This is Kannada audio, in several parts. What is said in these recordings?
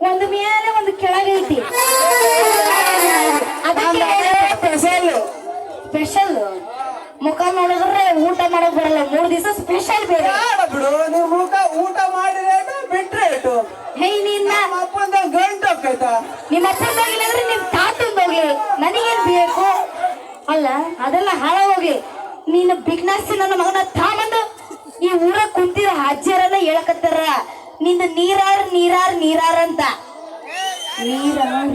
ಒಂದು ಮೇಲೆ ಒಂದು ಕೆಳಗೈತಿ ಸ್ಪೆಷಲ್ ಮುಖ ನೋಡಿದ್ರೆ ಊಟ ಮಾಡಕ್ ಬರಲ್ಲ 3 ದಿವಸ ಸ್ಪೆಷಲ್ ಬೇರೆ ಬಿಡು ನೀವು ಮುಖ ಊಟ ಮಾಡಿದ್ರೆ ಬಿಟ್ರೆ ಹೇ ನಿನ್ನ ಅಪ್ಪಂದ ಗಂಟು ಹೋಗ್ತೈತಾ ನಿಮ್ಮ ಅಪ್ಪಂದಾಗಿಲ್ಲ ಅಂದ್ರೆ ನಿಮ್ ತಾತಂದ ಹೋಗ್ಲಿ ನನಗೇನ್ ಬೇಕು ಅಲ್ಲ ಅದೆಲ್ಲ ಹಾಳ ಹೋಗಿ ನೀನು ಬಿಗ್ನಾಸಿ ನನ್ನ ಮಗನ ತಾಮಂದು ಈ ಊರ ಕುಂತಿರ ಅಜ್ಜರೆಲ್ಲ ಹೇಳಕತ್ತಾರ ನಿಂದ ನೀರಾರ್ ನೀರಾರ್ ನೀರಾರ್ ಅಂತ ನೀರಾರ್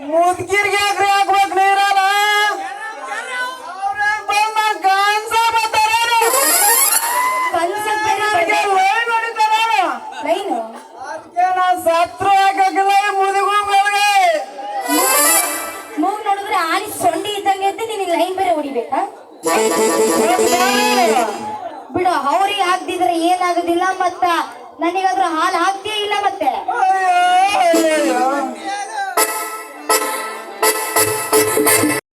ಮುದ್ಕಿರ್ಗೆ ಹಾಕ್ಬೇಕು ನೀರಲ್ಲ ಸತ್ರು ಹಾಕಿಲ್ಲ ಮೂಗ್ ನೋಡಿದ್ರೆ ಆನಿ ಸೊಂಡಿ ಇದ್ದಂಗೆ ಅಂತ ನೀನ್ ಲೈನ್ ಬೇರೆ ಹೊಡಿಬೇಕಾ ಬಿಡು ಅವ್ರಿಗೆ ಹಾಕ್ದಿದ್ರೆ ಏನಾಗುದಿಲ್ಲ ಮತ್ತ ನನಗಾದ್ರೂ ಹಾಲು ಹಾಕ್ತೇ ಇಲ್ಲ ಮತ್ತೆ